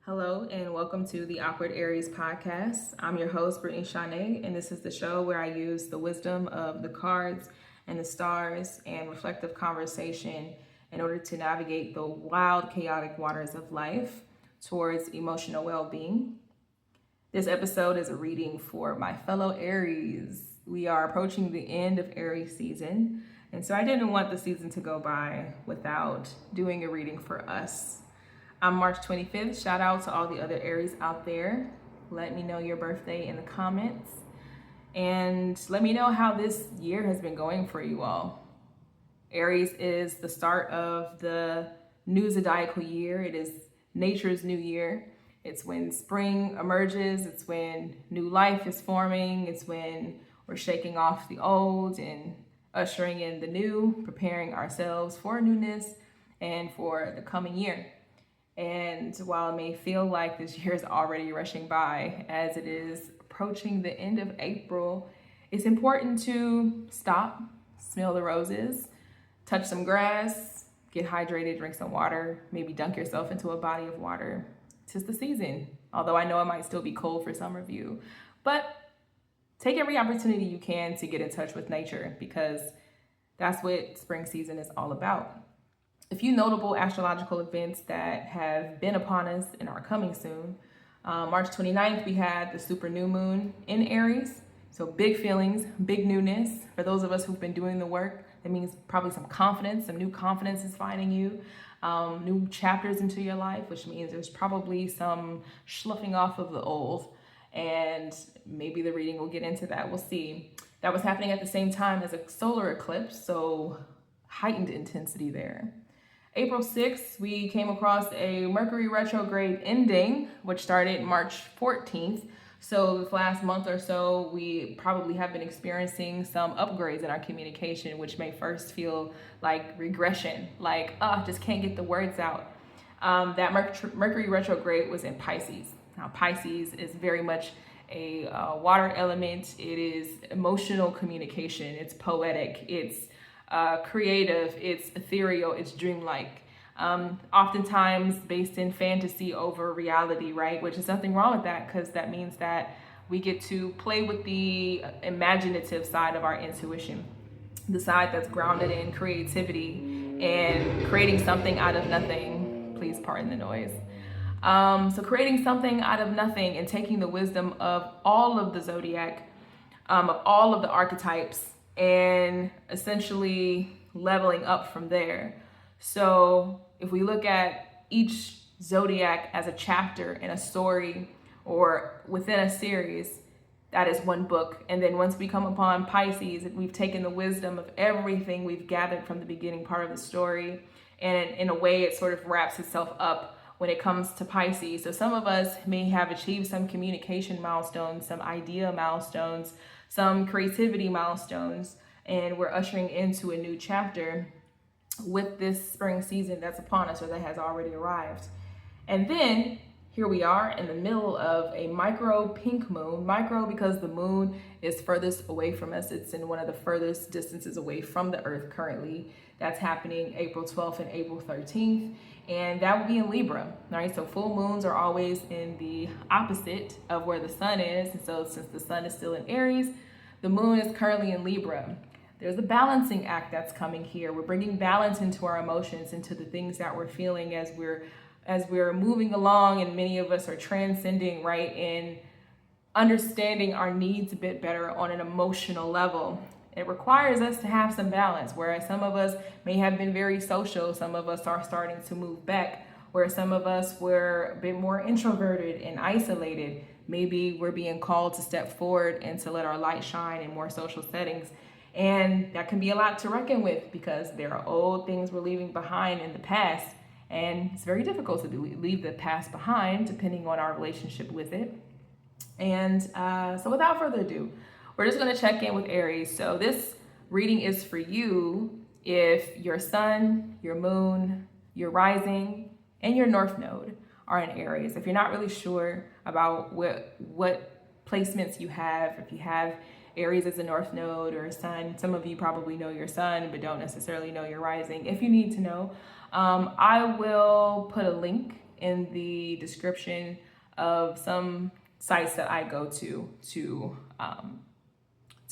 Hello and welcome to the Awkward Aries podcast. I'm your host, Brittany Shanae, and this is the show where I use the wisdom of the cards and the stars and reflective conversation in order to navigate the wild, chaotic waters of life towards emotional well-being. This episode is a reading for my fellow Aries. We are approaching the end of Aries season, and so I didn't want the season to go by without doing a reading for us. I'm March 25th. Shout out to all the other Aries out there. Let me know your birthday in the comments. And let me know how this year has been going for you all. Aries is the start of the new zodiacal year. It is nature's new year. It's when spring emerges. It's when new life is forming. It's when we're shaking off the old and ushering in the new, preparing ourselves for newness and for the coming year. And while it may feel like this year is already rushing by as it is approaching the end of April, it's important to stop, smell the roses, touch some grass, get hydrated, drink some water, maybe dunk yourself into a body of water. It's the season, although I know it might still be cold for some of you. But take every opportunity you can to get in touch with nature because that's what spring season is all about. A few notable astrological events that have been upon us and are coming soon. March 29th, we had the super new moon in Aries. So big feelings, big newness. For those of us who've been doing the work, that means probably some confidence, some new confidence is finding you. New chapters into your life, which means there's probably some sloughing off of the old. And maybe the reading will get into that. We'll see. That was happening at the same time as a solar eclipse, so heightened intensity there. April 6th, we came across a Mercury retrograde ending, which started March 14th. So this last month or so, we probably have been experiencing some upgrades in our communication, which may first feel like regression, like, just can't get the words out. That Mercury retrograde was in Pisces. Now, Pisces is very much a water element. It is emotional communication. It's poetic. It's creative, it's ethereal, it's dreamlike. Oftentimes based in fantasy over reality, right? Which is nothing wrong with that because that means that we get to play with the imaginative side of our intuition, the side that's grounded in creativity and creating something out of nothing. Please pardon the noise. So creating something out of nothing and taking the wisdom of all of the zodiac, of all of the archetypes, and essentially leveling up from there. So if we look at each zodiac as a chapter in a story or within a series, that is one book. And then once we come upon Pisces, we've taken the wisdom of everything we've gathered from the beginning part of the story. And in a way, it sort of wraps itself up when it comes to Pisces. So some of us may have achieved some communication milestones, some idea milestones, some creativity milestones, and we're ushering into a new chapter with this spring season that's upon us or that has already arrived. And then here we are in the middle of a micro pink moon. Micro because the moon is furthest away from us. It's in one of the furthest distances away from the earth currently. That's happening April 12th and April 13th. And that will be in Libra, right? So full moons are always in the opposite of where the sun is. And so since the sun is still in Aries, the moon is currently in Libra. There's a balancing act that's coming here. We're bringing balance into our emotions, into the things that we're feeling as we're moving along, and many of us are transcending, right, in understanding our needs a bit better on an emotional level. It requires us to have some balance, whereas some of us may have been very social, some of us are starting to move back, where some of us were a bit more introverted and isolated. Maybe we're being called to step forward and to let our light shine in more social settings. And that can be a lot to reckon with because there are old things we're leaving behind in the past. And it's very difficult to leave the past behind depending on our relationship with it. And so without further ado, we're just going to check in with Aries. So this reading is for you if your sun, your moon, your rising, and your north node are in Aries. If you're not really sure about what placements you have, if you have Aries as a north node or a sun, some of you probably know your sun but don't necessarily know your rising. If you need to know, I will put a link in the description of some sites that I go to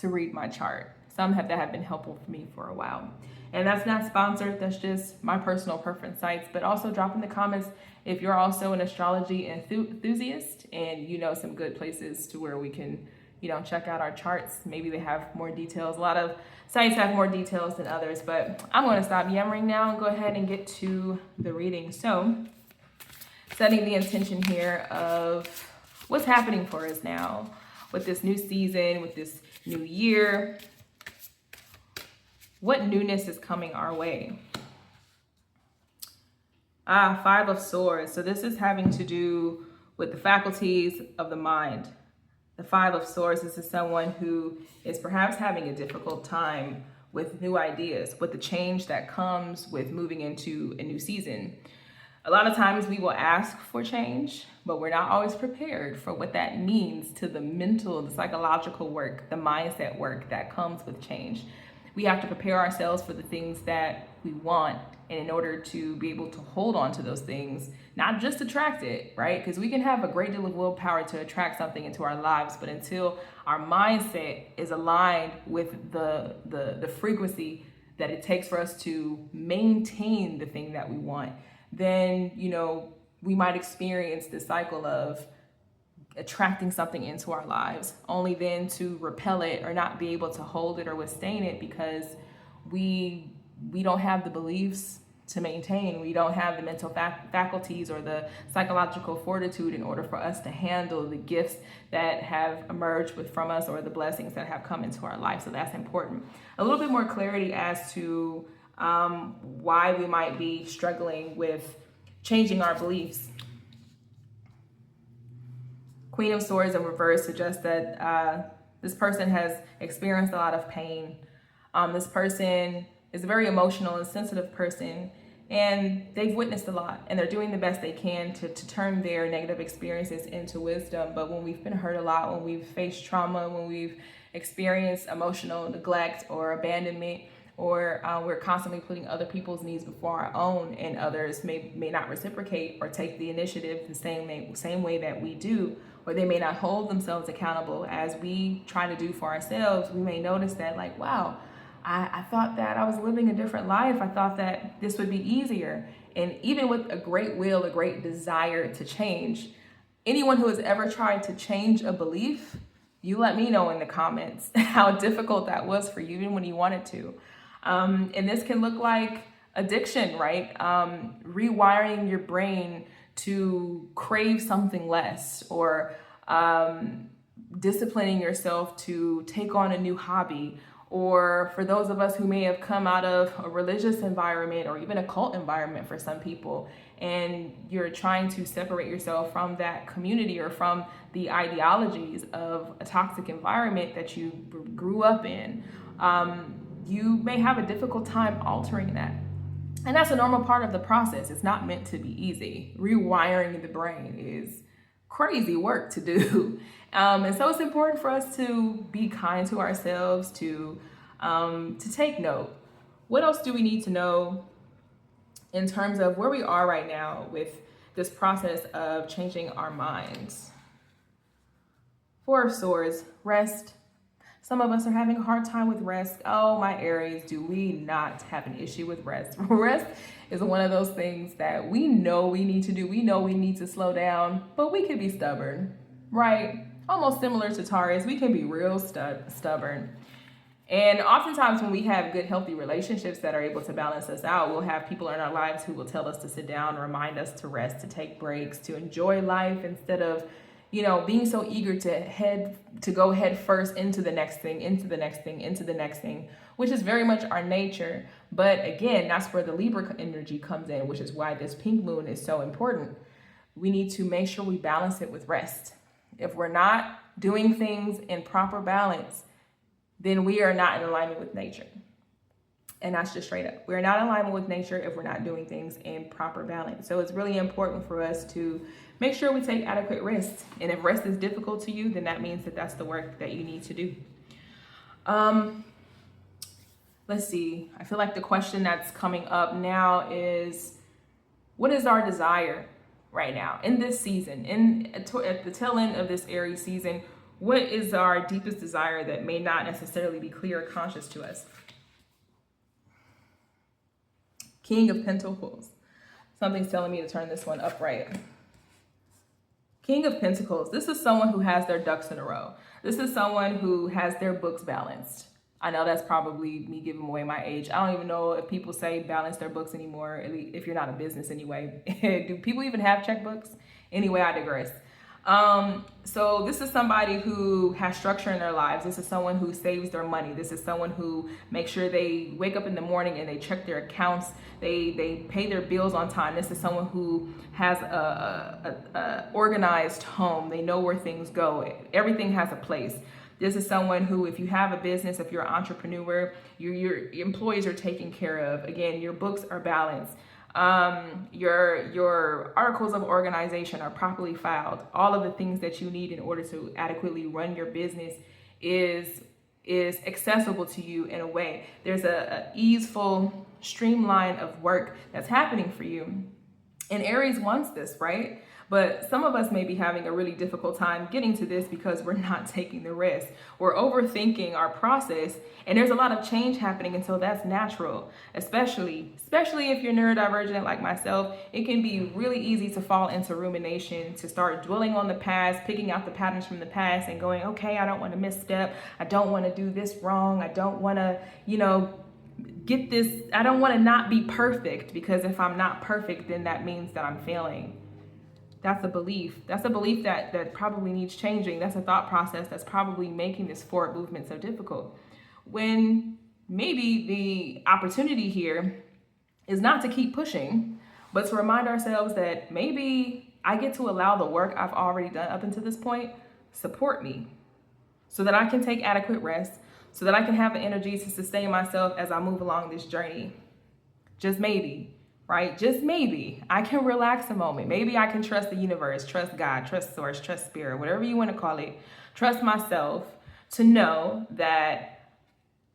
read my chart. Some that have been helpful for me for a while. And that's not sponsored, that's just my personal preference sites. But also drop in the comments if you're also an astrology enthusiast and you know some good places to where we can, check out our charts. Maybe they have more details. A lot of sites have more details than others, but I'm going to stop yammering now and go ahead and get to the reading. So, setting the intention here of what's happening for us now with this new season, with this new year. What newness is coming our way? Five of Swords. So this is having to do with the faculties of the mind. The Five of Swords, this is someone who is perhaps having a difficult time with new ideas, with the change that comes with moving into a new season. A lot of times we will ask for change, but we're not always prepared for what that means to the mental, the psychological work, the mindset work that comes with change. We have to prepare ourselves for the things that we want, and in order to be able to hold on to those things, not just attract it, right? Because we can have a great deal of willpower to attract something into our lives, but until our mindset is aligned with the frequency that it takes for us to maintain the thing that we want, then, we might experience this cycle of attracting something into our lives, only then to repel it or not be able to hold it or withstand it because we don't have the beliefs to maintain. We don't have the mental faculties or the psychological fortitude in order for us to handle the gifts that have emerged from us or the blessings that have come into our life. So that's important. A little bit more clarity as to why we might be struggling with changing our beliefs. Queen of Swords in reverse suggests that this person has experienced a lot of pain. This person is a very emotional and sensitive person, and they've witnessed a lot, and they're doing the best they can to turn their negative experiences into wisdom. But when we've been hurt a lot, when we've faced trauma, when we've experienced emotional neglect or abandonment, or we're constantly putting other people's needs before our own, and others may not reciprocate or take the initiative the same way that we do, or they may not hold themselves accountable as we try to do for ourselves, we may notice that, like, wow, I thought that I was living a different life. I thought that this would be easier. And even with a great will, a great desire to change, anyone who has ever tried to change a belief, you let me know in the comments how difficult that was for you, even when you wanted to. And this can look like addiction, right? Rewiring your brain to crave something less, or disciplining yourself to take on a new hobby. Or for those of us who may have come out of a religious environment or even a cult environment for some people, and you're trying to separate yourself from that community or from the ideologies of a toxic environment that you grew up in, you may have a difficult time altering that. And that's a normal part of the process. It's not meant to be easy. Rewiring the brain is crazy work to do. And so it's important for us to be kind to ourselves, to take note. What else do we need to know in terms of where we are right now with this process of changing our minds? Four of Swords, rest. Some of us are having a hard time with rest. Oh, my Aries, do we not have an issue with rest? Rest is one of those things that we know we need to do. We know we need to slow down, but we can be stubborn, right? Almost similar to Taurus, we can be real stubborn. And oftentimes when we have good, healthy relationships that are able to balance us out, we'll have people in our lives who will tell us to sit down, remind us to rest, to take breaks, to enjoy life instead of being so eager to go head first into the next thing, into the next thing, into the next thing, which is very much our nature. But again, that's where the Libra energy comes in, which is why this pink moon is so important. We need to make sure we balance it with rest. If we're not doing things in proper balance, then we are not in alignment with nature. And that's just straight up. We're not in alignment with nature if we're not doing things in proper balance. So it's really important for us to make sure we take adequate rest. And if rest is difficult to you, then that means that that's the work that you need to do. Let's see. I feel like the question that's coming up now is, what is our desire, right now in this season, at the tail end of this Aries season? What is our deepest desire that may not necessarily be clear or conscious to us? King of Pentacles. Something's telling me to turn this one upright. King of Pentacles. This is someone who has their ducks in a row. This is someone who has their books balanced. I know that's probably me giving away my age. I don't even know if people say balance their books anymore, if you're not a business anyway. Do people even have checkbooks? Anyway, I digress. So this is somebody who has structure in their lives. This is someone who saves their money. This is someone who makes sure they wake up in the morning and they check their accounts. They pay their bills on time. This is someone who has a organized home. They know where things go. Everything has a place. This is someone who, if you have a business, if you're an entrepreneur, your employees are taken care of. Again, your books are balanced. Your articles of organization are properly filed. All of the things that you need in order to adequately run your business is accessible to you in a way. There's a easeful streamline of work that's happening for you. And Aries wants this, right? But some of us may be having a really difficult time getting to this because we're not taking the risk. We're overthinking our process, and there's a lot of change happening, and so that's natural. Especially if you're neurodivergent like myself, it can be really easy to fall into rumination, to start dwelling on the past, picking out the patterns from the past and going, okay, I don't want to misstep. I don't want to do this wrong. I don't want to, get this. I don't want to not be perfect, because if I'm not perfect, then that means that I'm failing. That's a belief. That's a belief that probably needs changing. That's a thought process that's probably making this forward movement so difficult. When maybe the opportunity here is not to keep pushing, but to remind ourselves that maybe I get to allow the work I've already done up until this point support me, so that I can take adequate rest, so that I can have the energy to sustain myself as I move along this journey. Just maybe. Right? Just maybe I can relax a moment. Maybe I can trust the universe, trust God, trust source, trust spirit, whatever you want to call it. Trust myself to know that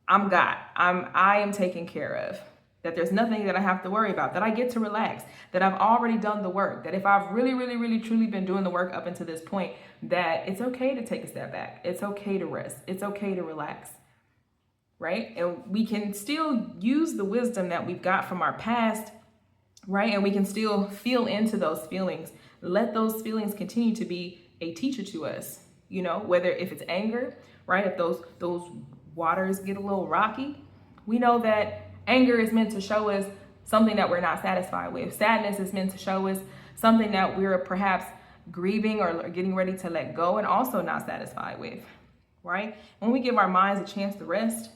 I am taken care of, that there's nothing that I have to worry about, that I get to relax, that I've already done the work, that if I've really, really, really, truly been doing the work up until this point, that it's okay to take a step back. It's okay to rest. It's okay to relax. Right? And we can still use the wisdom that we've got from our past, right? And we can still feel into those feelings. Let those feelings continue to be a teacher to us, whether if it's anger, right? If those waters get a little rocky, we know that anger is meant to show us something that we're not satisfied with. Sadness is meant to show us something that we're perhaps grieving or getting ready to let go and also not satisfied with, right? When we give our minds a chance to rest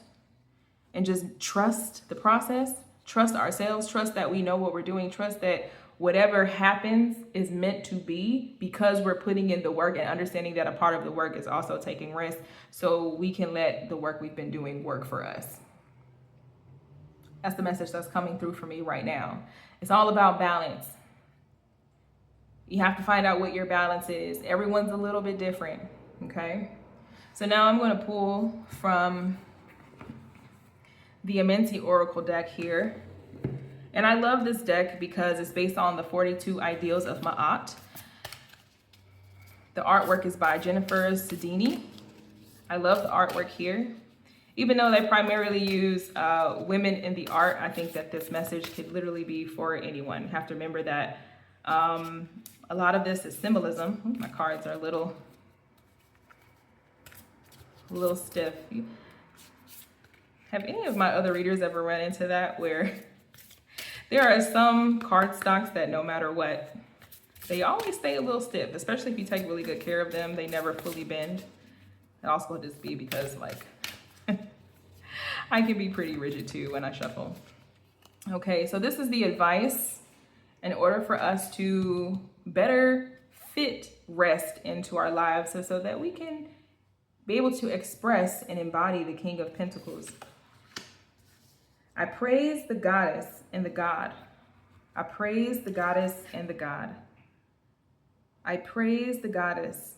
and just trust the process, trust ourselves, trust that we know what we're doing, trust that whatever happens is meant to be, because we're putting in the work and understanding that a part of the work is also taking rest, so we can let the work we've been doing work for us. That's the message that's coming through for me right now. It's all about balance. You have to find out what your balance is. Everyone's a little bit different, okay? So now I'm going to pull from the Amenti Oracle deck here. And I love this deck because it's based on the 42 ideals of Ma'at. The artwork is by Jennifer Sedini. I love the artwork here. Even though they primarily use women in the art, I think that this message could literally be for anyone. You have to remember that a lot of this is symbolism. My cards are a little stiff. Have any of my other readers ever run into that, where there are some cardstocks that no matter what, they always stay a little stiff, especially if you take really good care of them. They never fully bend. It also could just be because I can be pretty rigid too when I shuffle. Okay, so this is the advice in order for us to better fit rest into our lives so that we can be able to express and embody the King of Pentacles. I praise the goddess and the god. I praise the goddess and the god. I praise the goddess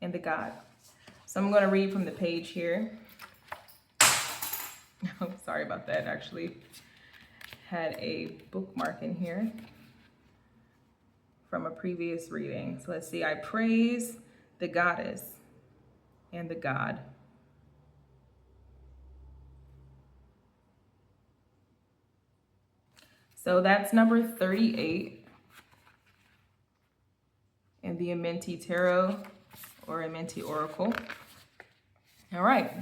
and the god. So I'm going to read from the page here. Oh, sorry about that. Actually had a bookmark in here. from a previous reading. So let's see. I praise the goddess and the god. So that's number 38 in the Amenti Tarot or Amenti Oracle. All right.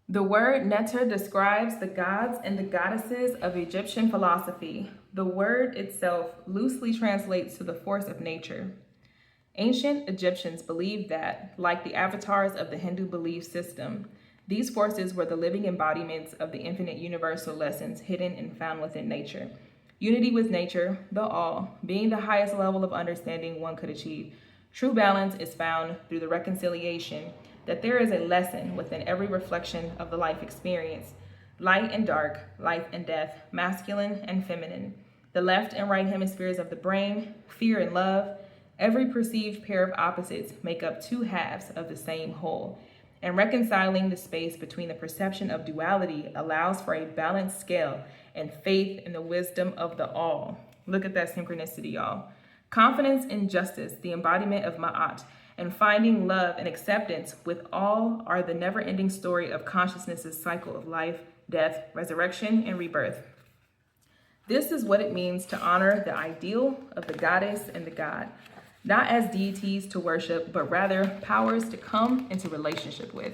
The word natal describes the gods and the goddesses of Egyptian philosophy. The word itself loosely translates to the force of nature. Ancient Egyptians believed that, like the avatars of the Hindu belief system, these forces were the living embodiments of the infinite universal lessons hidden and found within nature. Unity with nature, the all, being the highest level of understanding one could achieve. True balance is found through the reconciliation that there is a lesson within every reflection of the life experience. Light and dark, life and death, masculine and feminine. The left and right hemispheres of the brain, fear and love, every perceived pair of opposites make up two halves of the same whole. And reconciling the space between the perception of duality allows for a balanced scale and faith in the wisdom of the all. Look at that synchronicity, y'all. Confidence in justice, the embodiment of Ma'at, and finding love and acceptance with all are the never-ending story of consciousness's cycle of life, death, resurrection, and rebirth. This is what it means to honor the ideal of the goddess and the god, not as deities to worship, but rather powers to come into relationship with.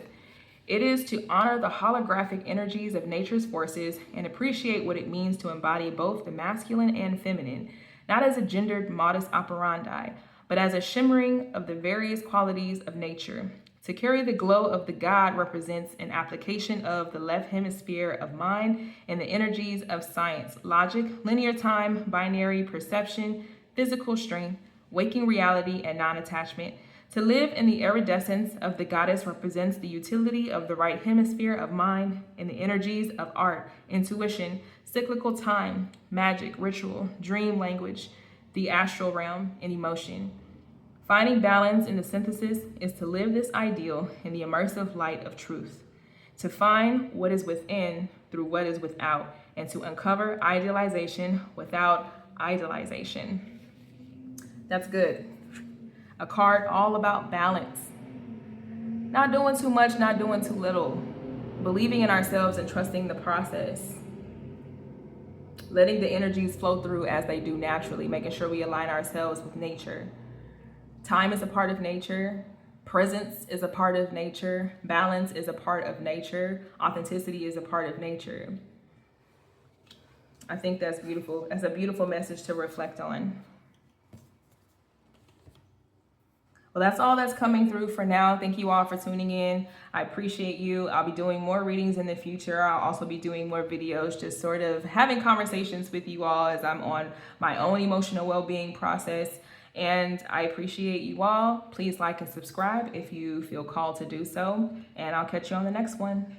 It is to honor the holographic energies of nature's forces and appreciate what it means to embody both the masculine and feminine, not as a gendered modus operandi, but as a shimmering of the various qualities of nature. To carry the glow of the god represents an application of the left hemisphere of mind and the energies of science, logic, linear time, binary perception, physical strength, waking reality, and non-attachment. To live in the iridescence of the goddess represents the utility of the right hemisphere of mind and the energies of art, intuition, cyclical time, magic, ritual, dream language, the astral realm, and emotion. Finding balance in the synthesis is to live this ideal in the immersive light of truth, to find what is within through what is without, and to uncover idealization without idolization. That's good. A card all about balance. Not doing too much, not doing too little. Believing in ourselves and trusting the process. Letting the energies flow through as they do naturally, making sure we align ourselves with nature. Time is a part of nature. Presence is a part of nature. Balance is a part of nature. Authenticity is a part of nature. I think that's beautiful. That's a beautiful message to reflect on. Well, that's all that's coming through for now. Thank you all for tuning in. I appreciate you. I'll be doing more readings in the future. I'll also be doing more videos, just sort of having conversations with you all as I'm on my own emotional well-being process. And I appreciate you all. Please like and subscribe if you feel called to do so. And I'll catch you on the next one.